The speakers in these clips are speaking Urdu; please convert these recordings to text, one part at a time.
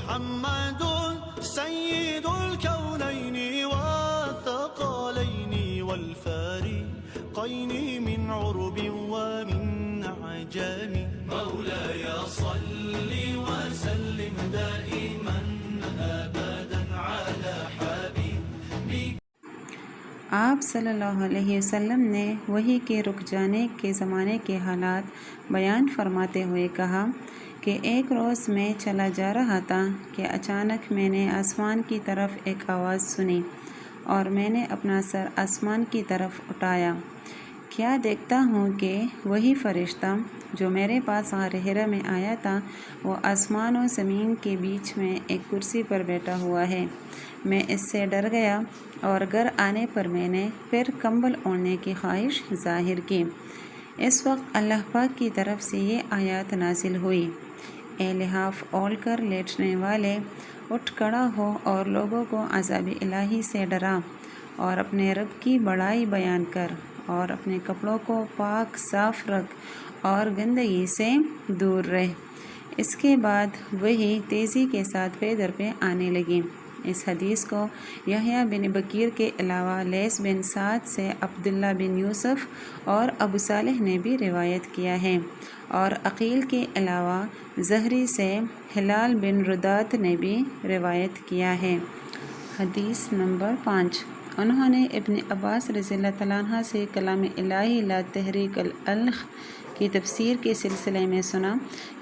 محمد سيد الكونين والثقلين والفارقين من عرب ومن عجم مولاي صل وسلم دائما أبدا على حبيبك. آپ صلی اللہ علیہ وسلم نے وحی کے رک جانے کے زمانے کے حالات بیان فرماتے ہوئے کہا کہ ایک روز میں چلا جا رہا تھا کہ اچانک میں نے آسمان کی طرف ایک آواز سنی اور میں نے اپنا سر آسمان کی طرف اٹھایا. کیا دیکھتا ہوں کہ وہی فرشتہ جو میرے پاس غار حرا میں آیا تھا وہ آسمان و زمین کے بیچ میں ایک کرسی پر بیٹھا ہوا ہے. میں اس سے ڈر گیا اور گھر آنے پر میں نے پھر کمبل اوڑھنے کی خواہش ظاہر کی. اس وقت اللہ پاک کی طرف سے یہ آیات نازل ہوئی: اے لحاف اوڑھ کر لیٹنے والے، اٹھ کھڑا ہو اور لوگوں کو عذاب الہی سے ڈرا، اور اپنے رب کی بڑائی بیان کر، اور اپنے کپڑوں کو پاک صاف رکھ اور گندگی سے دور رہ. اس کے بعد وہی تیزی کے ساتھ پے در پہ آنے لگی. اس حدیث کو یحییٰ بن بکیر کے علاوہ لیث بن سعد سے عبداللہ بن یوسف اور ابو صالح نے بھی روایت کیا ہے، اور عقیل کے علاوہ زہری سے ہلال بن رداد نے بھی روایت کیا ہے. حدیث نمبر 5. انہوں نے ابن عباس رضی اللہ تعالیٰ عنہ سے کلام الہی لا تحریک العلق کی تفسیر کے سلسلے میں سنا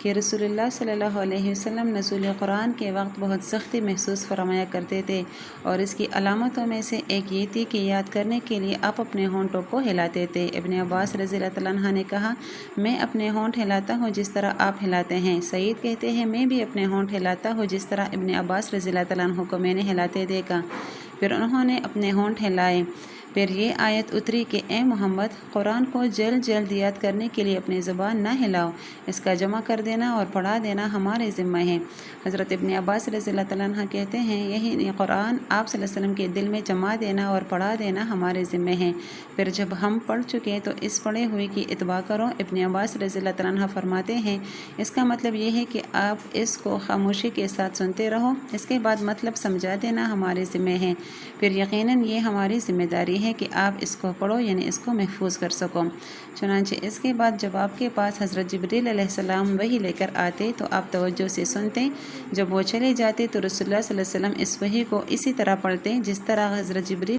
کہ رسول اللہ صلی اللہ علیہ وسلم نزول قرآن کے وقت بہت سختی محسوس فرمایا کرتے تھے، اور اس کی علامتوں میں سے ایک یہ تھی کہ یاد کرنے کے لیے آپ اپنے ہونٹوں کو ہلاتے تھے. ابن عباس رضی اللہ تعالیٰ عنہ نے کہا، میں اپنے ہونٹ ہلاتا ہوں جس طرح آپ ہلاتے ہیں. سعید کہتے ہیں، میں بھی اپنے ہونٹ ہلاتا ہوں جس طرح ابن عباس رضی اللہ تعالیٰ عنہ کو میں نے ہلاتے دیکھا. پھر انہوں نے اپنے ہونٹ ہلائے. پھر یہ آیت اتری کہ اے محمد، قرآن کو جلد جلد یاد کرنے کے لیے اپنی زبان نہ ہلاؤ، اس کا جمع کر دینا اور پڑھا دینا ہمارے ذمہ ہے. حضرت ابن عباس رضی اللہ تعالیٰ عنہ کہتے ہیں، یہی قرآن آپ صلی اللہ علیہ وسلم کے دل میں جما دینا اور پڑھا دینا ہمارے ذمہ ہے. پھر جب ہم پڑھ چکے تو اس پڑھے ہوئے کی اتباع کرو. ابن عباس رضی اللہ تعالیٰ عنہ فرماتے ہیں، اس کا مطلب یہ ہے کہ آپ اس کو خاموشی کے ساتھ سنتے رہو، اس کے بعد مطلب سمجھا دینا ہمارے ذمہ ہے. پھر یقیناً یہ ہماری ذمہ داری ہے کہ آپ اس کو پڑھو، یعنی اس کو محفوظ کر سکو. چنانچہ اس کے بعد جب آپ کے پاس حضرت جبریل علیہ السلام وحی لے کر آتے تو آپ توجہ سے سنتے. جب وہ چلے جاتے تو رسول اللہ صلی اللہ علیہ وسلم اس وحی کو اسی طرح پڑھتے جس طرح حضرت جبریل